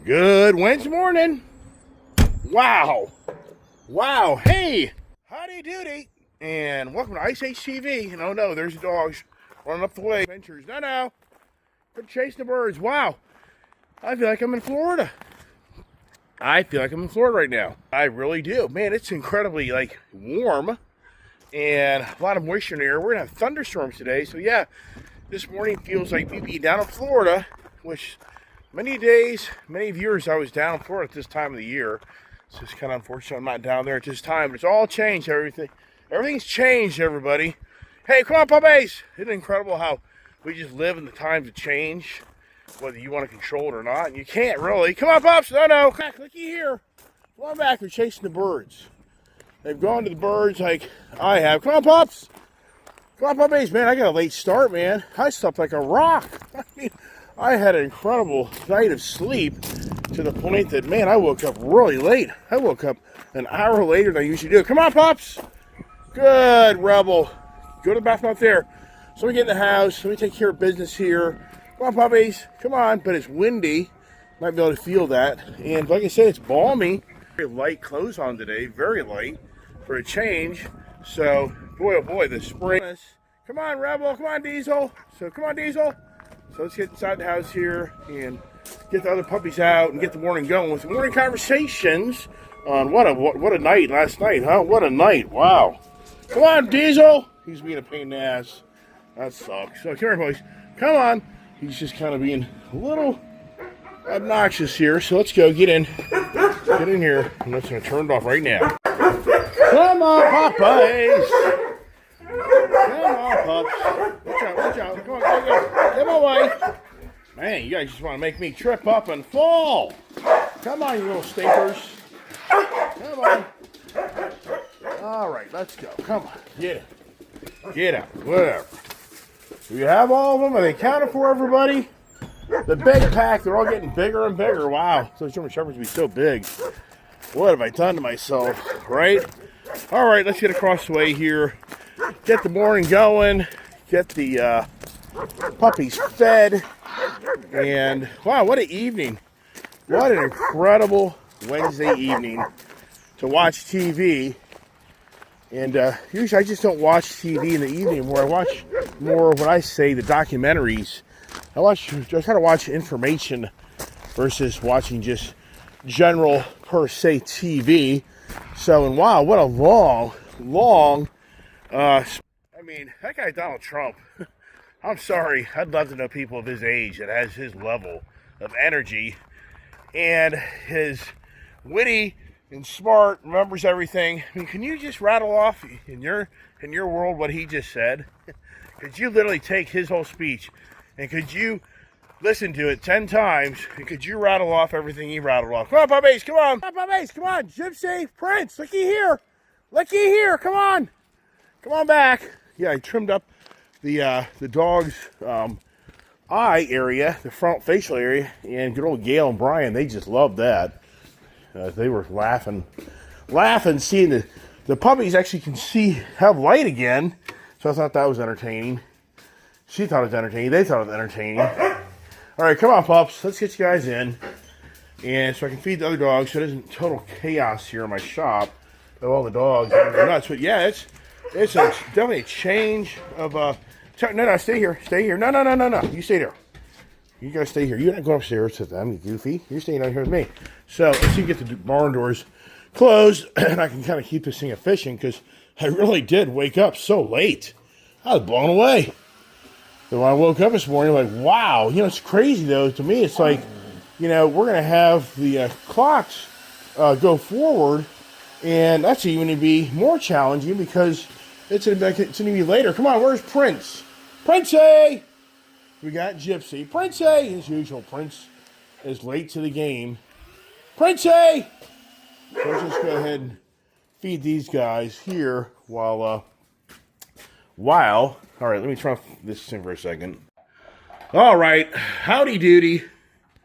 Good Wednesday morning. Wow. Wow. Hey, howdy doody. And welcome to Ice Age TV. And oh no, there's the dogs running up the way. Adventures. No. They're chasing the birds. Wow. I feel like I'm in Florida. Right now. I really do. Man, it's incredibly warm and a lot of moisture in the air. We're gonna have thunderstorms today. So yeah, this morning feels like me being down in Florida, which many days, many viewers, I was down in Florida at this time of the year. So it's kind of unfortunate I'm not down there at this time, but it's all changed, everything's changed, everybody. Hey, come on, puppies! Isn't it incredible how we just live in the times of change, whether you want to control it or not? And you can't really. Come on, pups! No, back, looky here. Come on back, they're chasing the birds. They've gone to the birds like I have. Come on, pups! Come on, puppies, man, I got a late start, man. I slept like a rock. I had an incredible night of sleep to the point that, man, I woke up really late. I woke up an hour later than I usually do. Come on, pups. Good, Rebel. Go to the bathroom out there. So we get in the house. Let me take care of business here. Come on, puppies. Come on. But it's windy. Might be able to feel that. And like I said, it's balmy. Very light clothes on today. Very light for a change. So, boy, oh boy, the spring. Come on, Rebel. Come on, Diesel. So, come on, Diesel. So let's get inside the house here and get the other puppies out and get the morning going with some morning conversations on what a night last night, huh? What a night. Wow. Come on, Diesel. He's being a pain in the ass. That sucks. So come here, boys. Come on. He's just kind of being a little obnoxious here. So let's go. Get in. Get in here. I'm just going to turn it off right now. Come on, puppies. Come on, pups. Watch out. Come on, go. Come away. Man, you guys just want to make me trip up and fall. Come on, you little stinkers. Come on. All right, let's go. Come on. Get it. Get out. Whatever. Do you have all of them? Are they counted for, everybody? The big pack, they're all getting bigger and bigger. Wow. So German Shepherds be so big. What have I done to myself, right? All right, let's get across the way here. Get the morning going. Get the puppies fed. And wow, what an evening. What an incredible Wednesday evening to watch TV. And usually I just don't watch TV in the evening anymore. I watch more of what I say, the documentaries. I try to watch information versus watching just general per se TV. So, and wow, what a long that guy Donald Trump, I'm sorry, I'd love to know people of his age that has his level of energy and his witty and smart, remembers everything. I mean, can you just rattle off in your world what he just said? Could you literally take his whole speech and could you listen to it 10 times and could you rattle off everything he rattled off? Come on, puppies, come on. Come on, puppies, come on. Gypsy, Prince, looky here, come on. Come on back. Yeah, I trimmed up the dog's eye area, the front facial area, and good old Gail and Brian, they just loved that. They were laughing, seeing the puppies actually can have light again. So I thought that was entertaining. She thought it was entertaining. They thought it was entertaining. All right, come on, pups. Let's get you guys in. And so I can feed the other dogs so it isn't total chaos here in my shop of all the dogs. They're nuts. But yeah, it's definitely a change of no, stay here. No. You stay there. You guys stay here. You're not going upstairs with them, you goofy. You're staying out here with me. So let's see, get the barn doors closed, and I can kind of keep this thing efficient because I really did wake up so late. I was blown away. So when I woke up this morning, I'm like, wow. It's crazy though. To me, it's like, we're gonna have the clocks go forward, and that's even to be more challenging because it's gonna be later. Come on, where's Prince? Princey! We got Gypsy. Princey! As usual, Prince is late to the game. Princey! So let's just go ahead and feed these guys here while, all right, let me turn off this thing for a second. All right, howdy doody.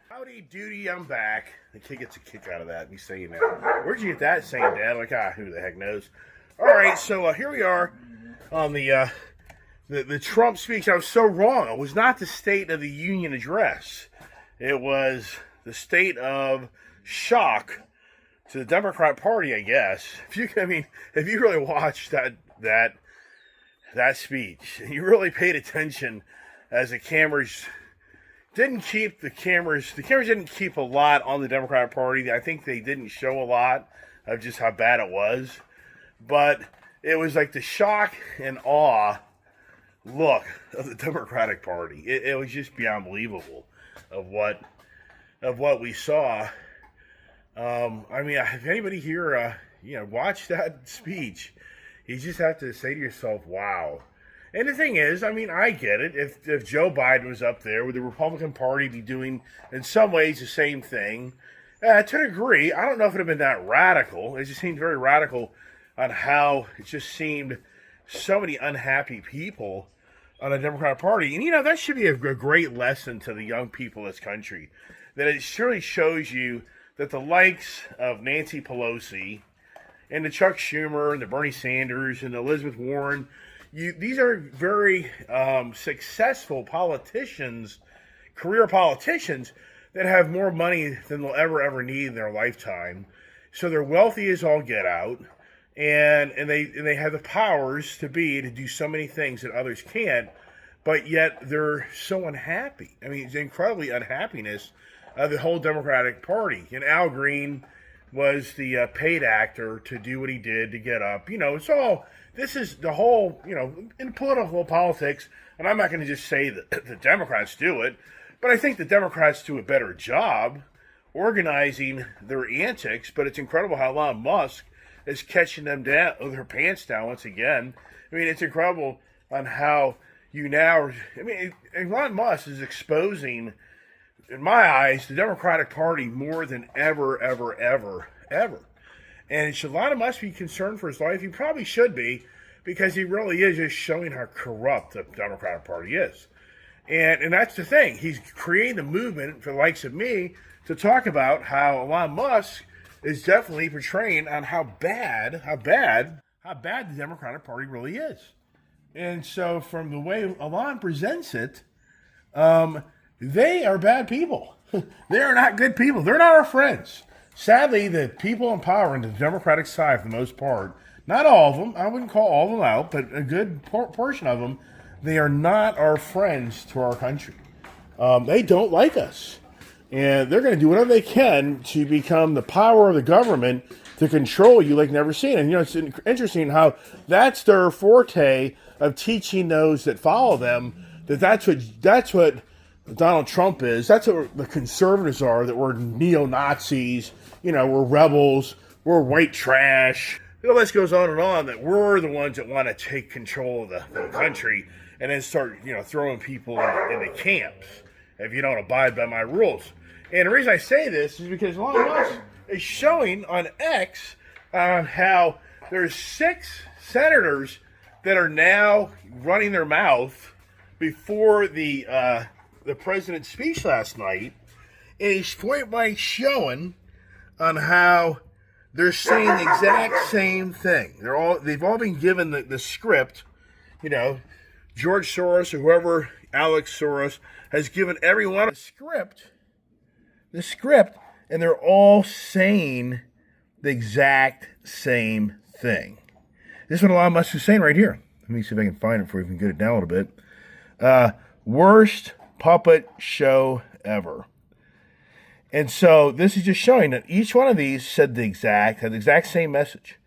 Howdy doody, I'm back. The kid gets a kick out of that, me saying that. Where'd you get that saying, Dad? Like, who the heck knows? All right, so here we are on the Trump speech. I was so wrong. It was not the State of the Union address. It was the state of shock to the Democrat Party, I guess. If you really watched that speech, you really paid attention as the cameras didn't keep a lot on the Democratic Party. I think they didn't show a lot of just how bad it was. But it was like the shock and awe look of the Democratic Party. It was just beyond believable of what we saw. If anybody here, watched that speech, you just have to say to yourself, wow. And the thing is, I get it. If Joe Biden was up there, would the Republican Party be doing, in some ways, the same thing? To a degree. I don't know if it would have been that radical. It just seemed very radical on how it just seemed so many unhappy people on the Democratic Party. And, that should be a great lesson to the young people of this country. That it surely shows you that the likes of Nancy Pelosi and the Chuck Schumer and the Bernie Sanders and the Elizabeth Warren, these are very successful politicians, career politicians, that have more money than they'll ever need in their lifetime. So they're wealthy as all get out, and they have the powers to do so many things that others can't, but yet they're so unhappy. It's incredibly unhappiness of the whole Democratic Party. And Al Green was the paid actor to do what he did to get up. This is the whole, in political politics, and I'm not going to just say that the Democrats do it, but I think the Democrats do a better job organizing their antics, but it's incredible how Elon Musk is catching them down, their pants down once again. It's incredible on how Elon Musk is exposing, in my eyes, the Democratic Party more than ever. And Elon must be concerned for his life. He probably should be, because he really is just showing how corrupt the Democratic Party is. And that's the thing. He's creating a movement for the likes of me to talk about how Elon Musk is definitely portraying on how bad the Democratic Party really is. And so from the way Elon presents it, they are bad people. They are not good people. They're not our friends. Sadly, the people in power on the Democratic side, for the most part, not all of them, I wouldn't call all of them out, but a good portion of them, they are not our friends to our country. They don't like us. And they're going to do whatever they can to become the power of the government to control you like never seen. And, it's interesting how that's their forte of teaching those that follow them that's what Donald Trump is. That's what the conservatives are, that we're neo-Nazis, we're rebels, we're white trash. The list goes on, that we're the ones that want to take control of the country and then start, throwing people in the camps if you don't abide by my rules. And the reason I say this is because Elon Musk is showing on X how there's 6 senators that are now running their mouth before the president's speech last night, and he's point blank showing on how they're saying the exact same thing. They've all been given the script. George Soros or whoever, Alex Soros, has given everyone the script, and they're all saying the exact same thing. This is what Elon Musk is saying right here. Let me see if I can find it for you. We can get it down a little bit. Worst puppet show ever. And so this is just showing that each one of these had the exact same message.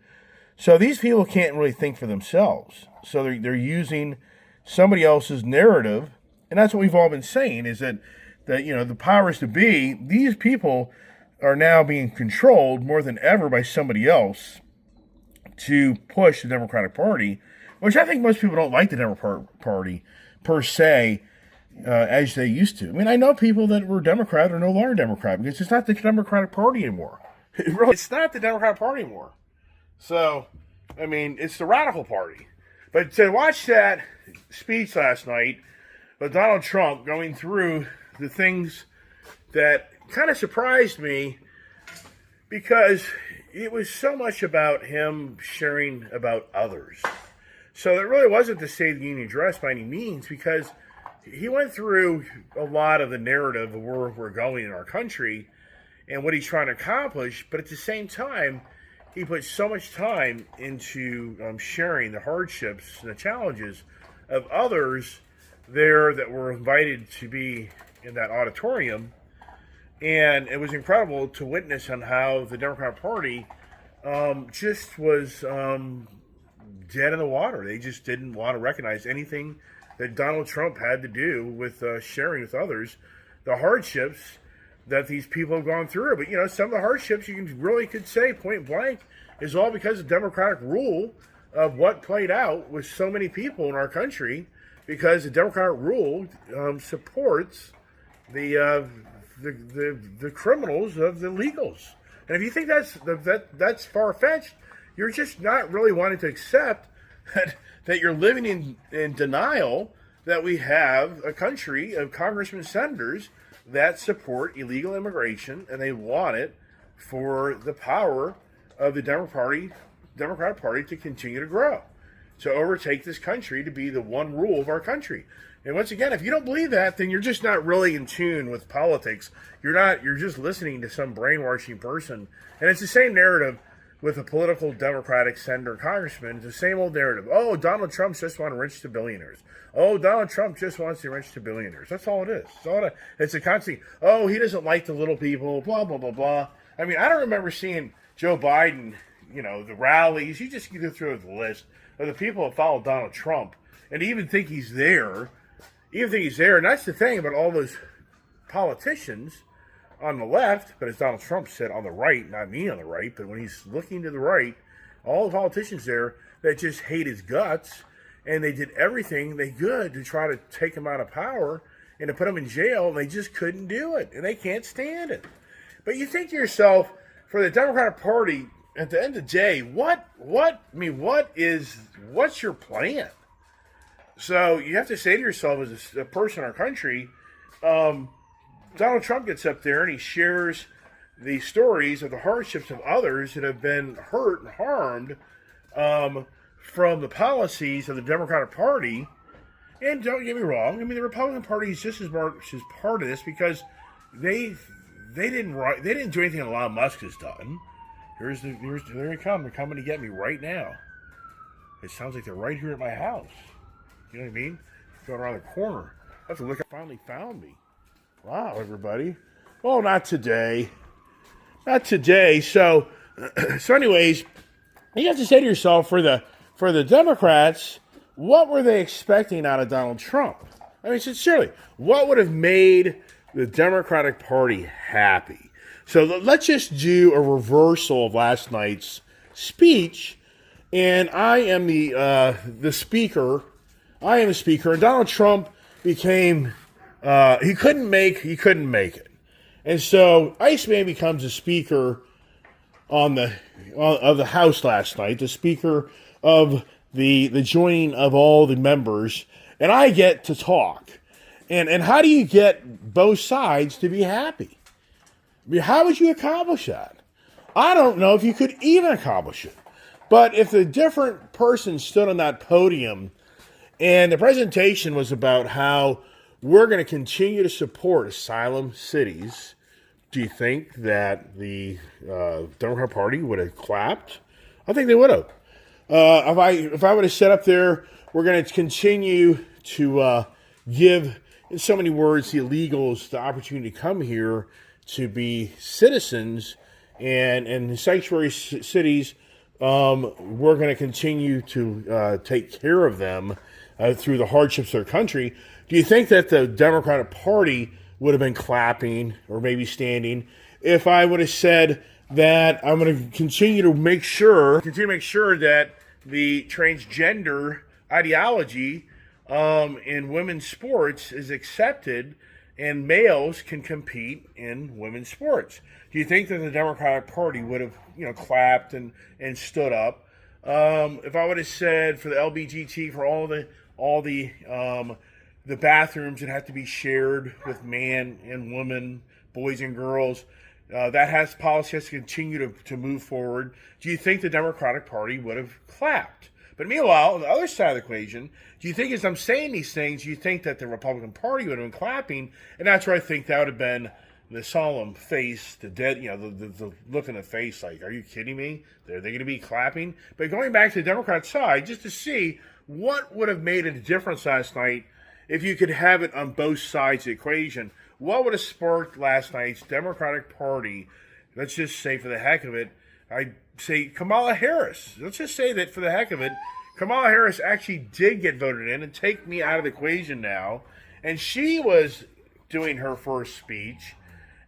So these people can't really think for themselves. So they're using somebody else's narrative, and that's what we've all been saying, is that the powers to be, these people are now being controlled more than ever by somebody else to push the Democratic Party, which I think most people don't like the Democratic Party per se, as they used to. I know people that were Democrat or no longer Democrat, because it's not the Democratic Party anymore. It's not the Democratic Party anymore. So, it's the radical party. But to watch that speech last night with Donald Trump going through the things that kind of surprised me, because it was so much about him sharing about others. So it really wasn't the State of the Union address by any means, because he went through a lot of the narrative of where we're going in our country and what he's trying to accomplish, but at the same time, he put so much time into sharing the hardships and the challenges of others there that were invited to be in that auditorium. And it was incredible to witness on how the Democratic Party just was dead in the water. They just didn't want to recognize anything that Donald Trump had to do with sharing with others the hardships that these people have gone through. But, you know, some of the hardships you could say point blank is all because of Democratic rule of what played out with so many people in our country, because the Democratic rule supports the criminals of the illegals. And if you think that's far-fetched, you're just not really wanting to accept that you're living in denial that we have a country of congressmen and senators that support illegal immigration, and they want it for the power of the Democratic Party to continue to grow, to overtake this country, to be the one rule of our country. And once again, if you don't believe that, then you're just not really in tune with politics. You're just listening to some brainwashing person. And it's the same narrative with a political Democratic senator or congressman. It's the same old narrative. Oh, Donald Trump just wants to enrich the billionaires. Oh, Donald Trump just wants to enrich the billionaires. That's all it is. It's a constant, oh, he doesn't like the little people, blah, blah, blah, blah. I mean, I don't remember seeing Joe Biden, you know, the rallies. You just go through the list of the people that follow Donald Trump and even think he's there. And that's the thing about all those politicians on the left, but as Donald Trump said, on the right, not me on the right, but when he's looking to the right, all the politicians there that just hate his guts, and they did everything they could to try to take him out of power and to put him in jail, and they just couldn't do it, and they can't stand it. But you think to yourself, for the Democratic Party, at the end of the day, what's your plan? So you have to say to yourself, as a person in our country, Donald Trump gets up there and he shares the stories of the hardships of others that have been hurt and harmed from the policies of the Democratic Party. And don't get me wrong, I mean, the Republican Party is just as much as part of this, because they didn't do anything that Elon Musk has done. There they come. They're coming to get me right now. It sounds like they're right here at my house. You know what I mean? Going around the corner. I have to look. Finally found me. Wow, everybody. Well, not today. Not today. So anyways, you have to say to yourself, for the Democrats, what were they expecting out of Donald Trump? I mean, sincerely, what would have made the Democratic Party happy? So let's just do a reversal of last night's speech. And I am the speaker. I am the speaker. And Donald Trump became, he couldn't make it. And so Iceman becomes the speaker of the House last night, the speaker of the joining of all the members, and I get to talk. And how do you get both sides to be happy? I mean, how would you accomplish that? I don't know if you could even accomplish it. But if a different person stood on that podium and the presentation was about how we're going to continue to support asylum cities, do you think that the Democrat Party would have clapped? I think they would have. If I would have set up there, we're going to continue to give, in so many words, the illegals the opportunity to come here to be citizens, and in sanctuary cities, we're going to continue to take care of them through the hardships of their country. Do you think that the Democratic Party would have been clapping or maybe standing if I would have said that I'm going to continue to make sure that the transgender ideology in women's sports is accepted and males can compete in women's sports? Do you think that the Democratic Party would have, clapped and stood up? If I would have said for the LGBT, for all the bathrooms that have to be shared with man and woman, boys and girls, policy has to continue to move forward. Do you think the Democratic Party would have clapped? But meanwhile, on the other side of the equation, do you think as I'm saying these things, you think that the Republican Party would have been clapping? And that's where I think that would have been the solemn face, the dead, the look in the face like, are you kidding me? Are they going to be clapping? But going back to the Democrat side, just to see what would have made a difference last night if you could have it on both sides of the equation. What would have sparked last night's Democratic Party? Let's just say for the heck of it, I say Kamala Harris. Let's just say that for the heck of it, Kamala Harris actually did get voted in, and take me out of the equation now. And she was doing her first speech,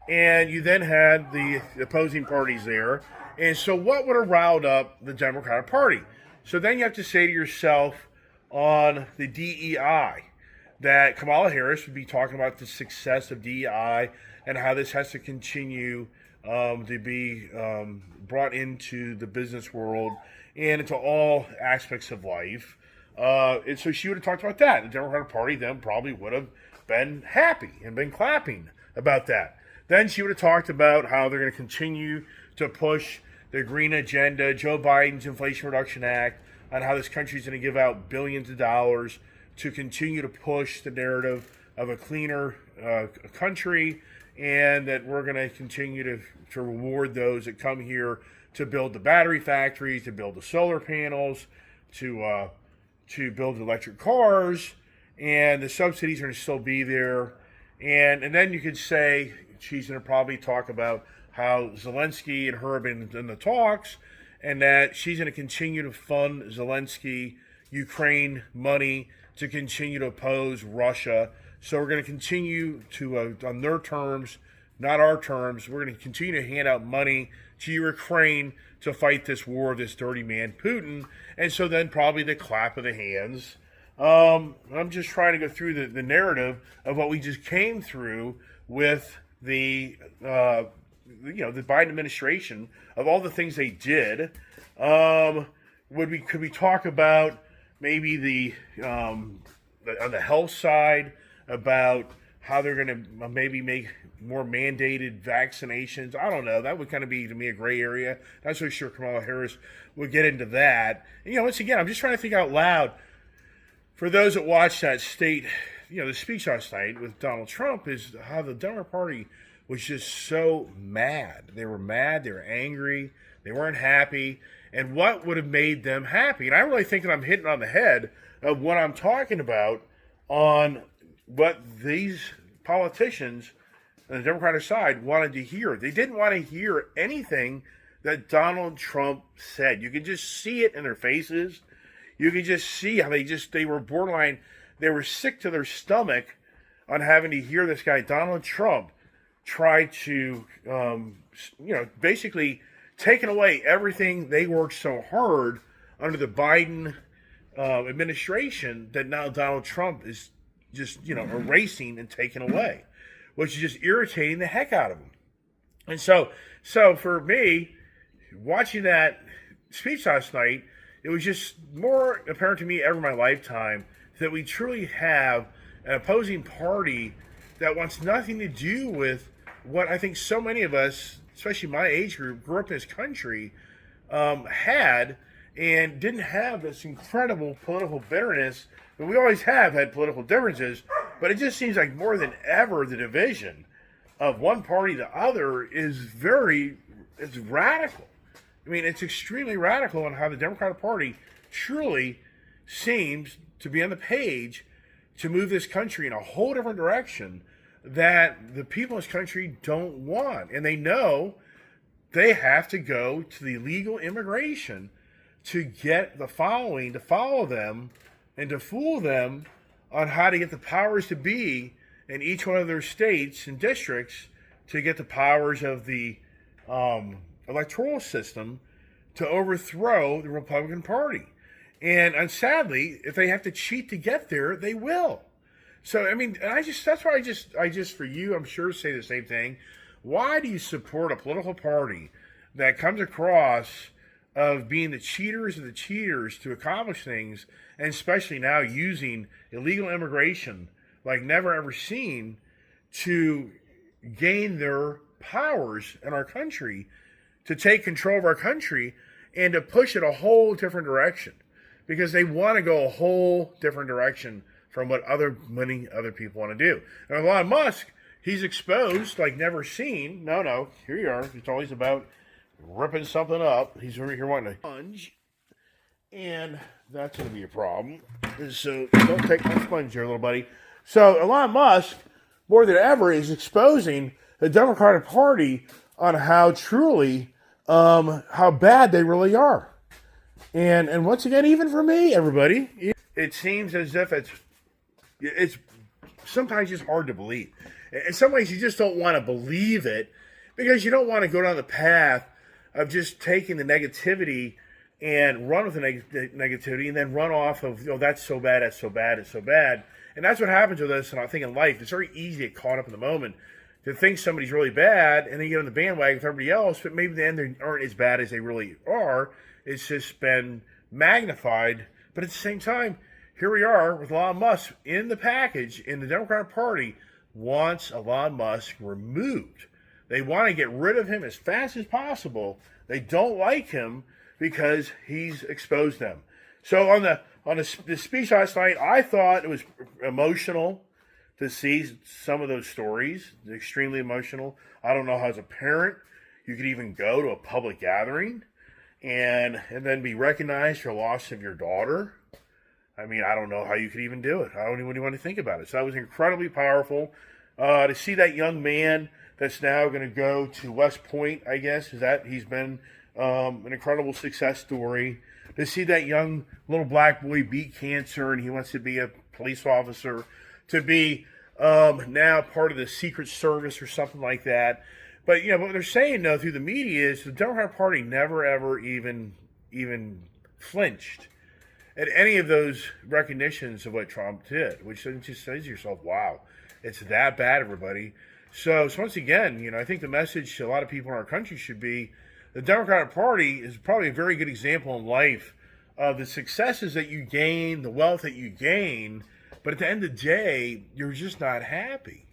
and you then had the opposing parties there. And so what would have riled up the Democratic Party? So then you have to say to yourself on the DEI that Kamala Harris would be talking about the success of DEI and how this has to continue to be brought into the business world and into all aspects of life. And so she would have talked about that. The Democratic Party then probably would have been happy and been clapping about that. Then she would have talked about how they're going to continue to push the green agenda, Joe Biden's Inflation Reduction Act, on how this country is going to give out billions of dollars to continue to push the narrative of a cleaner country, and that we're going to continue to reward those that come here to build the battery factories, to build the solar panels, to build electric cars, and the subsidies are going to still be there. And then you could say she's going to probably talk about how Zelensky and her have been in the talks, and that she's going to continue to fund Zelensky, Ukraine money to continue to oppose Russia. So we're going to continue to, on their terms, not our terms, we're going to continue to hand out money to Ukraine to fight this war of this dirty man, Putin. And so then probably the clap of the hands. I'm just trying to go through the narrative of what we just came through with the Biden administration, of all the things they did. Could we talk about maybe on the health side about how they're going to maybe make more mandated vaccinations? I don't know. That would kind of be, to me, a gray area. Not so sure Kamala Harris would get into that. And, once again, I'm just trying to think out loud. For those that watched that the speech last night with Donald Trump, is how the Democratic Party was just so mad. They were mad. They were angry. They weren't happy. And what would have made them happy? And I really think that I'm hitting on the head of what I'm talking about on what these politicians on the Democratic side wanted to hear. They didn't want to hear anything that Donald Trump said. You could just see it in their faces. You could just see how they were borderline, they were sick to their stomach on having to hear this guy, Donald Trump, try to, basically taking away everything they worked so hard under the Biden administration that now Donald Trump is just, erasing and taking away, which is just irritating the heck out of him. And so for me, watching that speech last night, it was just more apparent to me ever in my lifetime that we truly have an opposing party that wants nothing to do with what I think so many of us, especially my age group, grew up in this country, had, and didn't have this incredible political bitterness. But we always have had political differences, but it just seems like more than ever the division of one party to the other is it's radical. I mean, it's extremely radical on how the Democratic Party truly seems to be on the page to move this country in a whole different direction that the people in this country don't want. And they know they have to go to the illegal immigration to get the following, to follow them and to fool them on how to get the powers to be in each one of their states and districts to get the powers of the electoral system to overthrow the Republican Party. And sadly, if they have to cheat to get there, they will. So, I mean, that's why I just, for you, I'm sure say the same thing. Why do you support a political party that comes across of being the cheaters of the cheaters to accomplish things, and especially now using illegal immigration like never ever seen to gain their powers in our country, to take control of our country, and to push it a whole different direction? because they want to go a whole different direction from what many other people want to do. And Elon Musk, he's exposed like never seen. No, here you are. It's always about ripping something up. He's over here wanting to sponge, and that's going to be a problem. So don't take my sponge here, little buddy. So Elon Musk, more than ever, is exposing the Democratic Party on how truly, how bad they really are. And once again, even for me, everybody, it seems as if it's sometimes just hard to believe. In some ways, you just don't want to believe it because you don't want to go down the path of just taking the negativity and run with the negativity and then run off of, that's so bad, that's so bad, it's so bad. And that's what happens with us, and I think in life, it's very easy to get caught up in the moment to think somebody's really bad and then you get on the bandwagon with everybody else, but maybe then they aren't as bad as they really are. It's just been magnified. But at the same time, here we are with Elon Musk in the package, and the Democratic Party wants Elon Musk removed. They want to get rid of him as fast as possible. They don't like him because he's exposed them. So on the speech last night, I thought it was emotional to see some of those stories. Extremely emotional. I don't know how as a parent you could even go to a public gathering and then be recognized for loss of your daughter. I mean, I don't know how you could even do it. I don't even want to think about it. So that was incredibly powerful. To see that young man that's now going to go to West Point, I guess, is that he's been an incredible success story. To see that young little black boy beat cancer and he wants to be a police officer, to be now part of the Secret Service or something like that. But, what they're saying, though, through the media is the Democratic Party never, ever even flinched at any of those recognitions of what Trump did, which just says to yourself, wow, it's that bad, everybody. So once again, I think the message to a lot of people in our country should be the Democratic Party is probably a very good example in life of the successes that you gain, the wealth that you gain, but at the end of the day, you're just not happy.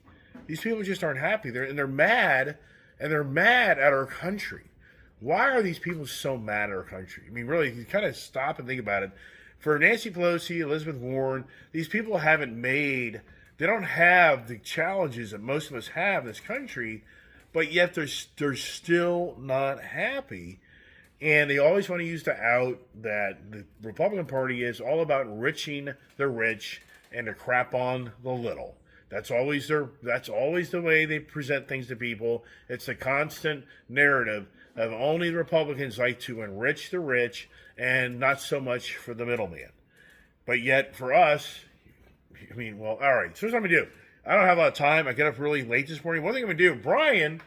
These people just aren't happy. They're mad, and they're mad at our country. Why are these people so mad at our country? I mean, really, you kind of stop and think about it. For Nancy Pelosi, Elizabeth Warren, these people they don't have the challenges that most of us have in this country, but yet they're still not happy. And they always want to use the out that the Republican Party is all about enriching the rich and to crap on the little. That's always the way they present things to people. It's a constant narrative of only the Republicans like to enrich the rich and not so much for the middleman. But yet for us, all right, so here's what I'm going to do. I don't have a lot of time. I get up really late this morning. One thing I'm going to do, Brian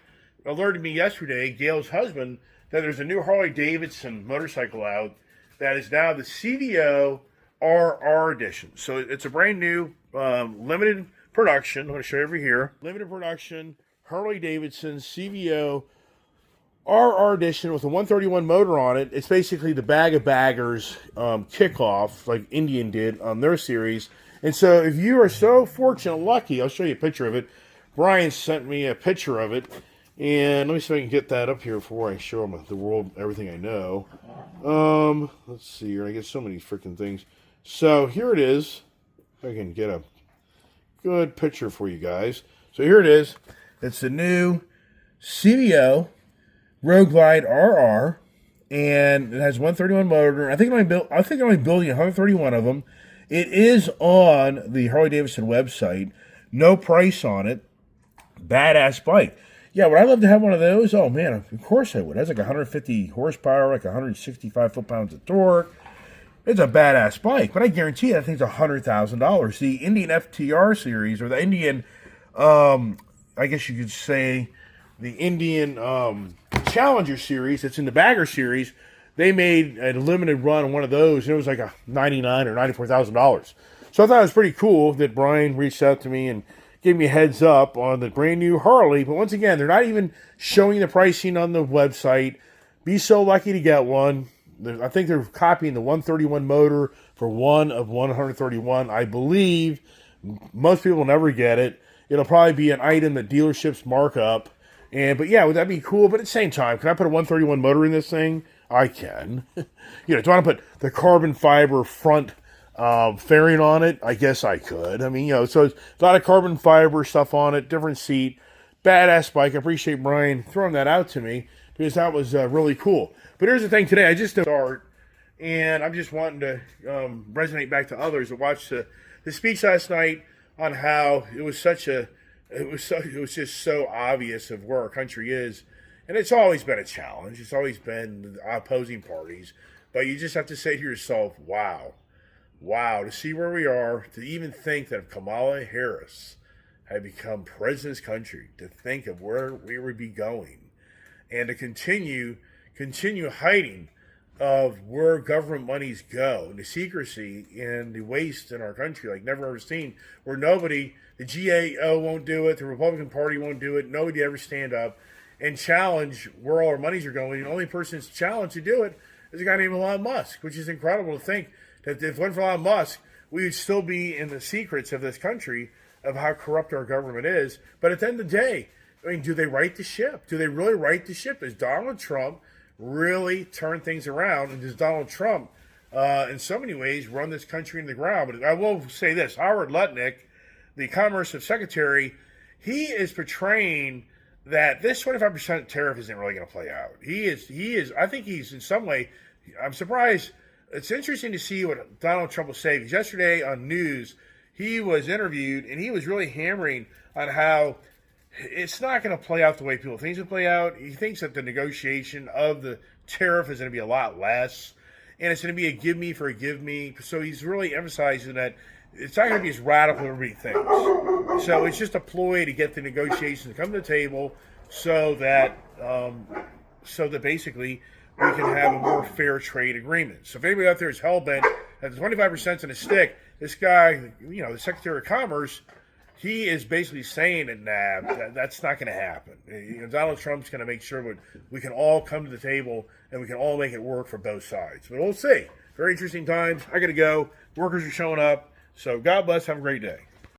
alerted me yesterday, Gail's husband, that there's a new Harley-Davidson motorcycle out that is now the CVO RR edition. So it's a brand new limited production. I'm going to show you over here. Limited production Harley-Davidson CVO RR edition with a 131 motor on it. It's basically the Bag of Baggers kickoff like Indian did on their series. And so if you are so fortunate and lucky, I'll show you a picture of it. Brian sent me a picture of it. And let me see if I can get that up here before I show them the world, everything I know. Let's see here. I get so many freaking things. So here it is. If I can get a good picture for you guys. So here it is. It's the new CVO Road Glide RR. And it has 131 motor. I think I'm only building 131 of them. It is on the Harley-Davidson website. No price on it. Badass bike. Yeah, would I love to have one of those? Oh, man, of course I would. It has like 150 horsepower, like 165 foot-pounds of torque. It's a badass bike, but I guarantee that thing's $100,000. The Indian FTR series, or the Indian, I guess you could say, the Indian Challenger series that's in the Bagger series, they made a limited run on one of those, and it was like a $99,000 or $94,000. So I thought it was pretty cool that Brian reached out to me and gave me a heads up on the brand new Harley. But once again, they're not even showing the pricing on the website. Be so lucky to get one. I think they're copying the 131 motor for one of 131. I believe most people will never get it. It'll probably be an item that dealerships mark up But yeah, would that be cool? But at the same time, can I put a 131 motor in this thing? I can. Do I want to put the carbon fiber front fairing on it? I guess I could. I mean, so it's a lot of carbon fiber stuff on it, different seat, badass bike. I appreciate Brian throwing that out to me because that was really cool. But here's the thing today. I just start, and I'm just wanting to resonate back to others that watched the speech last night on how it was just so obvious of where our country is. And it's always been a challenge. It's always been the opposing parties. But you just have to say to yourself, wow, to see where we are, to even think that if Kamala Harris had become president of this country, to think of where we would be going, and to continue hiding of where government monies go, and the secrecy and the waste in our country like never ever seen, where nobody, the GAO won't do it, the Republican Party won't do it, nobody ever stand up and challenge where all our monies are going. The only person that's challenged to do it is a guy named Elon Musk, which is incredible to think that if it wasn't for Elon Musk, we would still be in the secrets of this country of how corrupt our government is. But at the end of the day, I mean, do they right the ship? Do they really right the ship? Does Donald Trump really turn things around? And does Donald Trump, in so many ways, run this country into the ground? But I will say this, Howard Lutnick, the Commerce Secretary, he is portraying that this 25% tariff isn't really going to play out. He is, I think he's in some way, I'm surprised. It's interesting to see what Donald Trump will say, because yesterday on news, he was interviewed and he was really hammering on how it's not going to play out the way people think it's going to play out. He thinks that the negotiation of the tariff is going to be a lot less, and it's going to be a give me for a give me. So he's really emphasizing that it's not going to be as radical as everybody thinks. So it's just a ploy to get the negotiations to come to the table so that basically we can have a more fair trade agreement. So if anybody out there is hell-bent that the 25% is in a stick, this guy, the Secretary of Commerce, he is basically saying that, that's not going to happen. Donald Trump's going to make sure we can all come to the table and we can all make it work for both sides. But we'll see. Very interesting times. I got to go. Workers are showing up. So God bless. Have a great day.